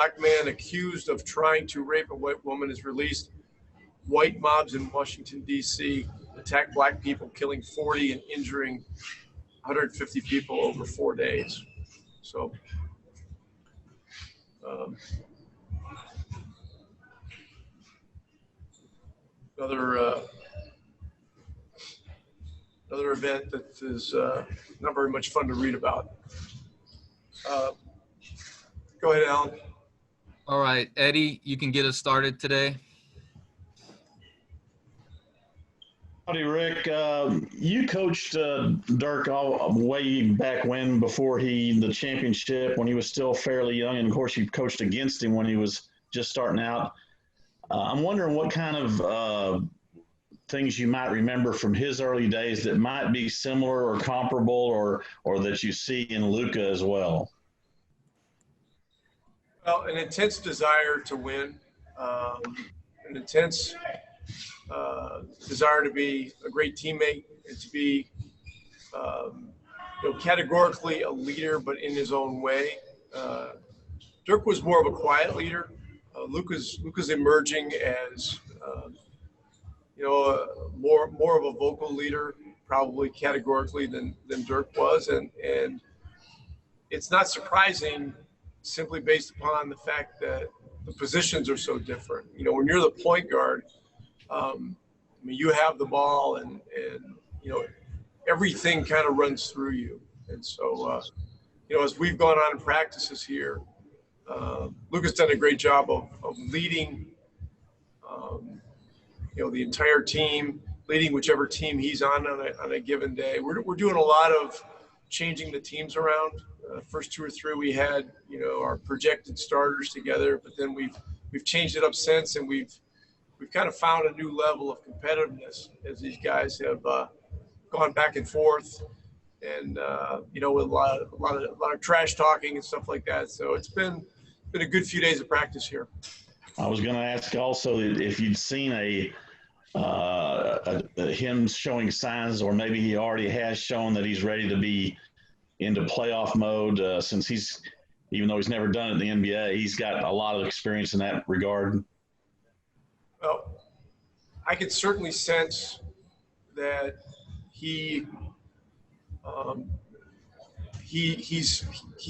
black man accused of trying to rape a white woman is released. White mobs in Washington, D.C. attack black people, killing 40 and injuring 150 people over 4 days. So another event that is not very much fun to read about. Go ahead, Alan. All right, Eddie, you can get us started today. Howdy, Rick. You coached Dirk way back when, before the championship, when he was still fairly young, and of course you coached against him when he was just starting out. I'm wondering what kind of things you might remember from his early days that might be similar or comparable, or that you see in Luka as well. Well, an intense desire to win, an intense desire to be a great teammate and to be, categorically a leader, but in his own way. Dirk was more of a quiet leader. Luka's emerging as, more of a vocal leader, probably categorically than Dirk was, and it's not surprising, simply based upon the fact that the positions are so different. When you're the point guard, you have the ball, and everything kind of runs through you. And so, as we've gone on in practices here, Luka's done a great job of leading, the entire team, leading whichever team he's on a given day. We're doing a lot of changing the teams around. First 2 or 3 we had, our projected starters together, but then we've changed it up since, and we've kind of found a new level of competitiveness as these guys have gone back and forth, and with a lot of trash talking and stuff like that. So it's been a good few days of practice here. I was going to ask also if you'd seen him showing signs, or maybe he already has shown that he's ready to be into playoff mode, since even though he's never done it in the NBA, he's got a lot of experience in that regard. Well, I could certainly sense that he's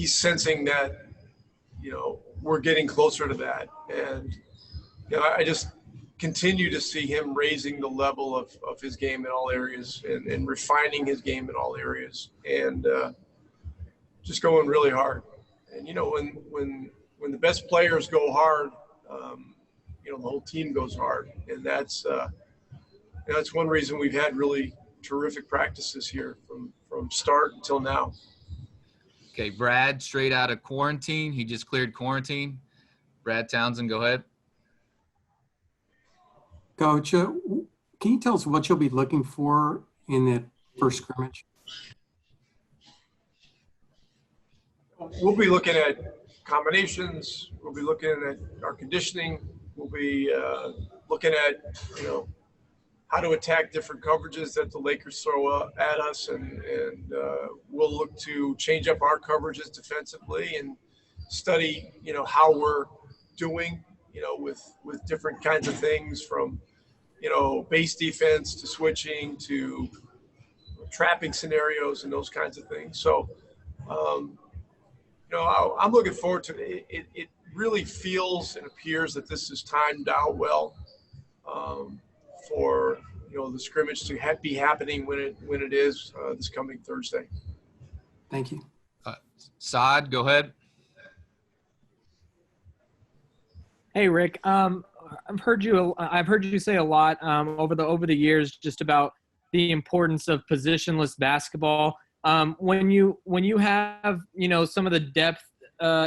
sensing that, we're getting closer to that. And, I just continue to see him raising the level of his game in all areas, and refining his game in all areas, and just going really hard. And, when the best players go hard, the whole team goes hard. And that's one reason we've had really terrific practices here from start until now. Okay, Brad, straight out of quarantine. He just cleared quarantine. Brad Townsend, go ahead. Coach, can you tell us what you'll be looking for in that first scrimmage? We'll be looking at combinations. We'll be looking at our conditioning. We'll be looking at, how to attack different coverages that the Lakers throw at us, and we'll look to change up our coverages defensively and study, how we're doing, with different kinds of things, from, base defense to switching to trapping scenarios and those kinds of things. So, I'm looking forward to it. It really feels and appears that this is timed out well for the scrimmage to be happening when it is this coming Thursday. Thank you. Saad, go ahead. Hey, Rick. I've heard you say a lot over the years just about the importance of positionless basketball. When you have some of the depth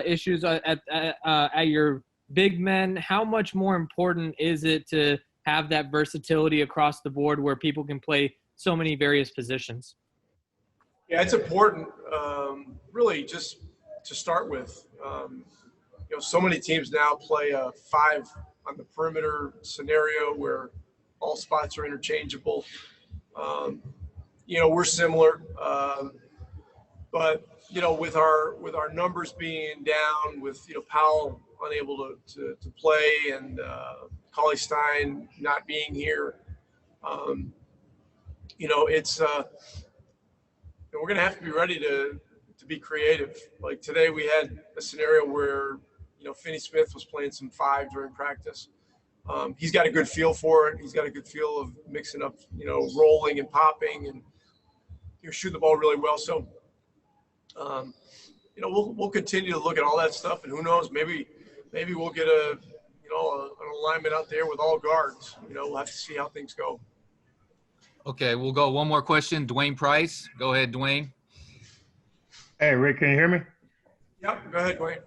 issues at your big men, how much more important is it to have that versatility across the board where people can play so many various positions? Yeah, it's important, really, just to start with. So many teams now play a 5 on the perimeter scenario where all spots are interchangeable. We're similar, but with our numbers being down, with Powell unable to play, and Cauley-Stein not being here. It's we're going to have to be ready to be creative. Like today, we had a scenario where Finney-Smith was playing some 5 during practice. He's got a good feel for it. He's got a good feel of mixing up, rolling and popping, and he'll shoot the ball really well. So, we'll continue to look at all that stuff, and who knows, maybe we'll get an alignment out there with all guards. We'll have to see how things go. Okay, we'll go one more question. Dwayne Price. Go ahead, Dwayne. Hey, Rick, can you hear me? Yep, go ahead, Dwayne.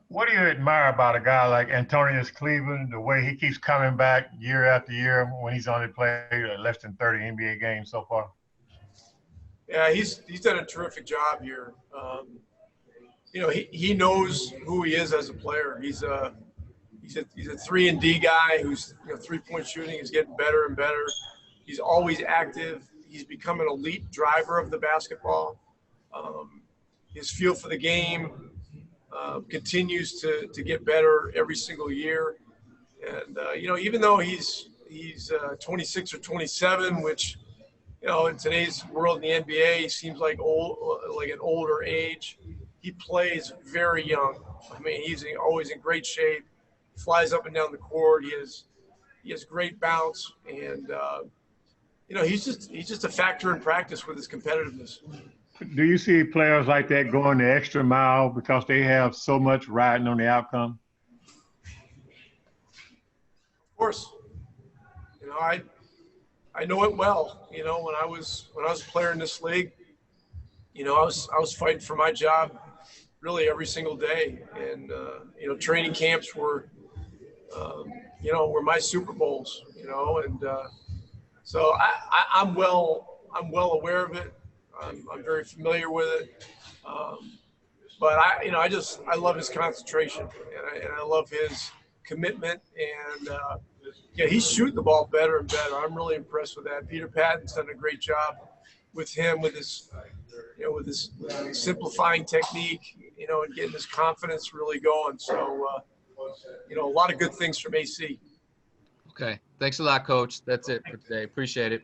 What do you admire about a guy like Antonius Cleveland, the way he keeps coming back year after year when he's only played less than 30 NBA games so far? Yeah, he's done a terrific job here. He knows who he is as a player. He's a 3-and-D guy who's 3-point shooting is getting better and better. He's always active. He's become an elite driver of the basketball. His feel for the game continues to get better every single year. And even though he's 26 or 27, which in today's world in the NBA, he seems like an older age. He plays very young. I mean, he's always in great shape. Flies up and down the court. He has great bounce, and he's just a factor in practice with his competitiveness. Do you see players like that going the extra mile because they have so much riding on the outcome? Of course. I know it well. When I was a player in this league, I was fighting for my job really every single day, and training camps were my Super Bowls, and so I'm well aware of it. I'm very familiar with it, but I love his concentration, and I love his commitment, and he's shooting the ball better and better. I'm really impressed with that. Peter Patton's done a great job with him, with his simplifying technique, and getting his confidence really going. So, a lot of good things from AC. Okay. Thanks a lot, Coach. That's it for today. Appreciate it.